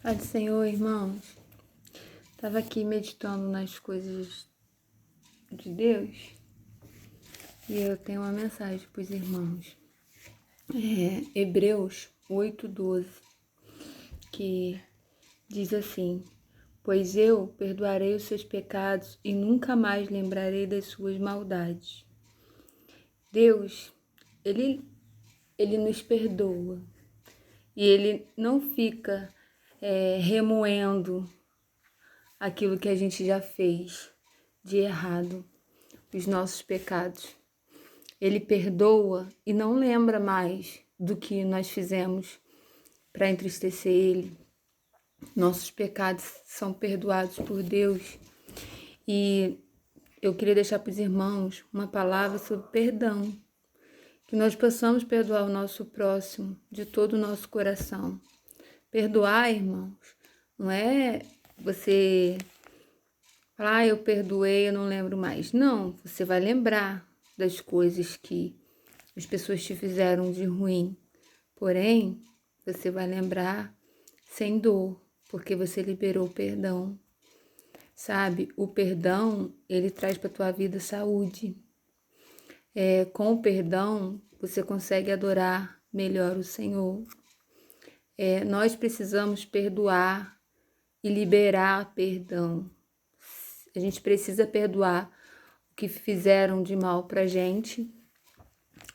Pai do Senhor, irmãos, estava aqui meditando nas coisas de Deus e eu tenho uma mensagem para os irmãos. Hebreus 8:12, que diz assim: pois eu perdoarei os seus pecados e nunca mais lembrarei das suas maldades. Deus, Ele nos perdoa e Ele não fica remoendo aquilo que a gente já fez de errado, os nossos pecados. Ele perdoa e não lembra mais do que nós fizemos para entristecer Ele. Nossos pecados são perdoados por Deus. E eu queria deixar para os irmãos uma palavra sobre perdão. Que nós possamos perdoar o nosso próximo de todo o nosso coração. Perdoar, irmãos, não é você falar, eu perdoei, eu não lembro mais. Não, você vai lembrar das coisas que as pessoas te fizeram de ruim. Porém, você vai lembrar sem dor, porque você liberou o perdão. Sabe, o perdão, ele traz para a tua vida saúde. Com o perdão, você consegue adorar melhor o Senhor. Nós precisamos perdoar e liberar perdão. A gente precisa perdoar o que fizeram de mal pra gente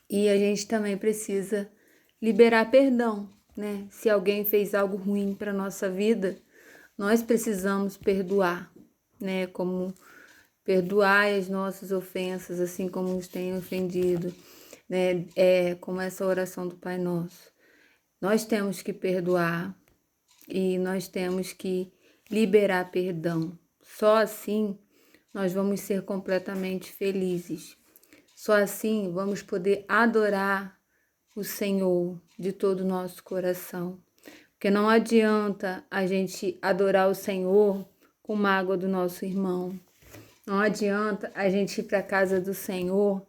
e a gente também precisa liberar perdão, né? Se alguém fez algo ruim para nossa vida, nós precisamos perdoar, né? Como perdoar as nossas ofensas, assim como nos têm ofendido, né? Como essa oração do Pai Nosso. Nós temos que perdoar e nós temos que liberar perdão. Só assim nós vamos ser completamente felizes. Só assim vamos poder adorar o Senhor de todo o nosso coração. Porque não adianta a gente adorar o Senhor com mágoa do nosso irmão. Não adianta a gente ir para a casa do Senhor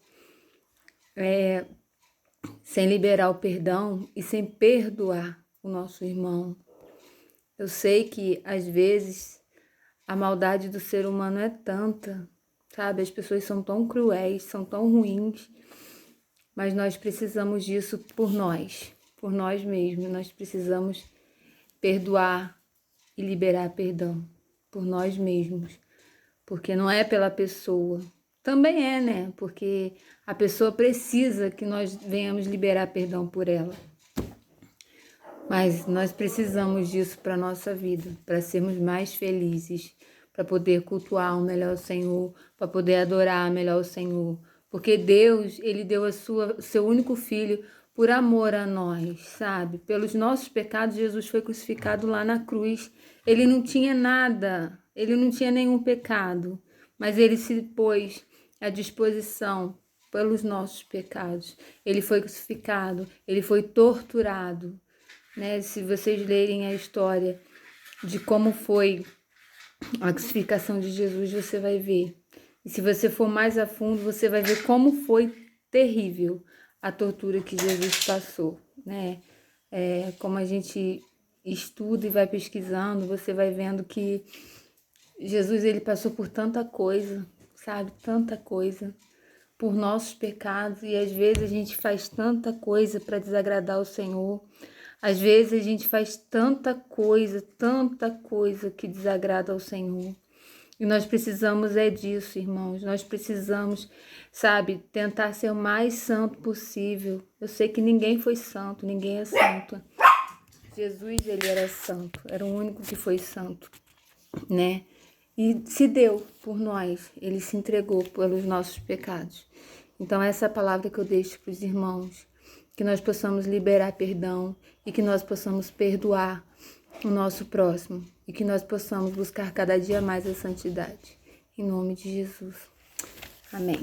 sem liberar o perdão e sem perdoar o nosso irmão. Eu sei que às vezes a maldade do ser humano é tanta, sabe? As pessoas são tão cruéis, são tão ruins, mas nós precisamos disso por nós mesmos. Nós precisamos perdoar e liberar perdão por nós mesmos, porque não é pela pessoa. Também é, né? Porque a pessoa precisa que nós venhamos liberar perdão por ela. Mas nós precisamos disso para a nossa vida, para sermos mais felizes, para poder cultuar melhor o Senhor, para poder adorar melhor o Senhor. Porque Deus, Ele deu seu único Filho por amor a nós, sabe? Pelos nossos pecados, Jesus foi crucificado lá na cruz. Ele não tinha nada, Ele não tinha nenhum pecado, mas Ele se pôs à disposição pelos nossos pecados. Ele foi crucificado, Ele foi torturado. Né? Se vocês lerem a história de como foi a crucificação de Jesus, você vai ver. E se você for mais a fundo, você vai ver como foi terrível a tortura que Jesus passou, né? Como a gente estuda e vai pesquisando, você vai vendo que Jesus, ele passou por tanta coisa, sabe? Tanta coisa por nossos pecados, e às vezes a gente faz tanta coisa para desagradar o Senhor. Às vezes a gente faz tanta coisa que desagrada ao Senhor. E nós precisamos disso, irmãos. Nós precisamos, sabe, tentar ser o mais santo possível. Eu sei que ninguém foi santo, ninguém é santo. Jesus, ele era santo, era o único que foi santo, né? E se deu por nós, ele se entregou pelos nossos pecados. Então essa é a palavra que eu deixo para os irmãos, que nós possamos liberar perdão e que nós possamos perdoar o nosso próximo e que nós possamos buscar cada dia mais a santidade. Em nome de Jesus. Amém.